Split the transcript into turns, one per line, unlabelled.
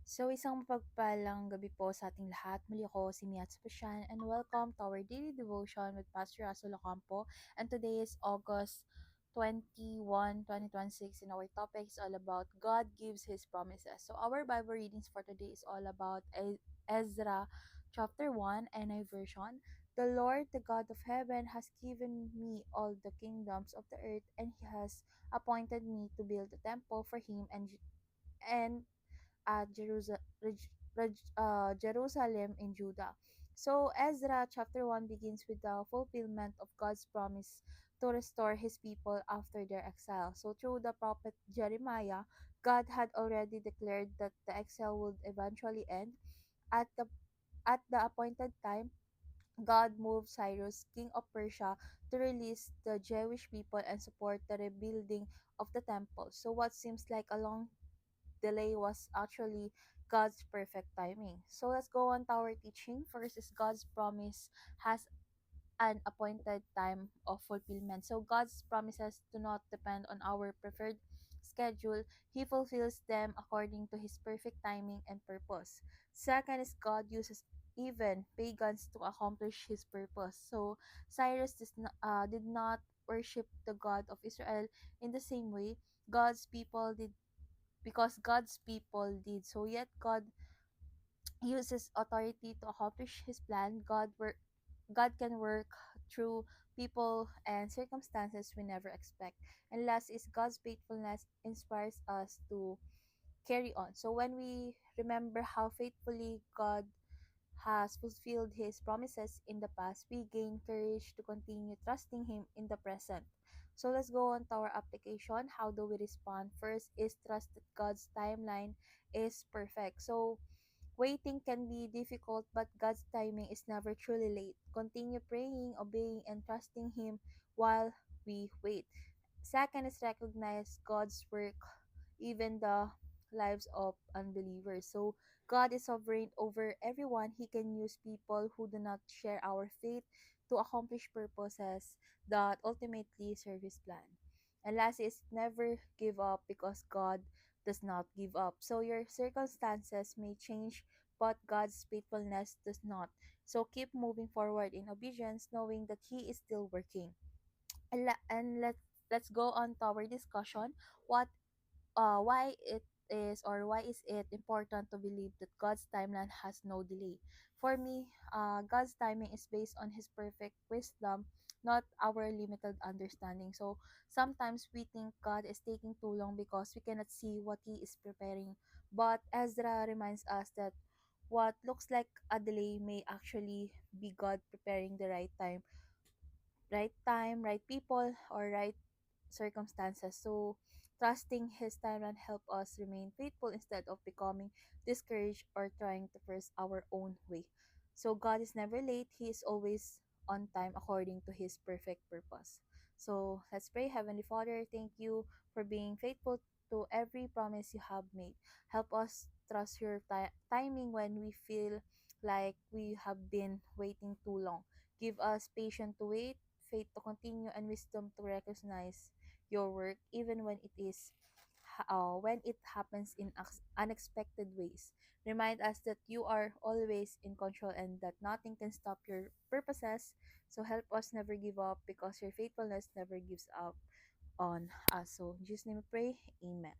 So, isang mapagpalang gabi po sa ating lahat. Muli ako si Miat Sebastian and welcome to our daily devotion with Pastor Russell Ocampo. And today is August 21, 2026, and our topic is all about God gives His promises. So, our Bible readings for today is all about Ezra chapter 1 NI version. The Lord, the God of heaven, has given me all the kingdoms of the earth, and He has appointed me to build a temple for Him and at Jerusalem in Judah. So Ezra chapter 1 begins with the fulfillment of God's promise to restore his people after their exile. So through the prophet Jeremiah, God had already declared that the exile would eventually end. At the at the appointed time, God moved Cyrus, king of Persia, to release the Jewish people and support the rebuilding of the temple. So what seems like a long delay was actually God's perfect timing. So let's go on to our teaching. First is God's promise has an appointed time of fulfillment. So God's promises do not depend on our preferred schedule. He fulfills them according to his perfect timing and purpose. Second is God uses even pagans to accomplish his purpose. So Cyrus did not worship the God of Israel in the same way God's people did because God's people did. So yet God uses authority to accomplish his plan. God can work through people and circumstances we never expect. And last is God's faithfulness inspires us to carry on. So when we remember how faithfully God has fulfilled his promises in the past, we gain courage to continue trusting him in the present. So let's go on to our application. How do we respond? First is trust that God's timeline is perfect. So waiting can be difficult, but God's timing is never truly late. Continue praying, obeying, and trusting him while we wait. Second is recognize God's work, even the lives of unbelievers. So God is sovereign over everyone. He can use people who do not share our faith to accomplish purposes that ultimately serve his plan. And last is never give up because God does not give up. So your circumstances may change, but God's faithfulness does not. So keep moving forward in obedience, knowing that He is still working. And let's go on to our discussion. What why it is or why is it important to believe that God's timeline has no delay? For me, God's timing is based on His perfect wisdom, not our limited understanding. So sometimes we think God is taking too long because we cannot see what He is preparing. But Ezra reminds us that what looks like a delay may actually be God preparing the right people, or right circumstances. So, trusting His timeline help us remain faithful instead of becoming discouraged or trying to force our own way. So, God is never late. He is always on time according to His perfect purpose. So, let's pray. Heavenly Father, thank you for being faithful to every promise you have made. Help us trust your timing when we feel like we have been waiting too long. Give us patience to wait, faith to continue, and wisdom to recognize your work even when it happens in unexpected ways. Remind us that you are always in control and that nothing can stop your purposes. So help us never give up because your faithfulness never gives up on us. So in Jesus' name we pray. Amen.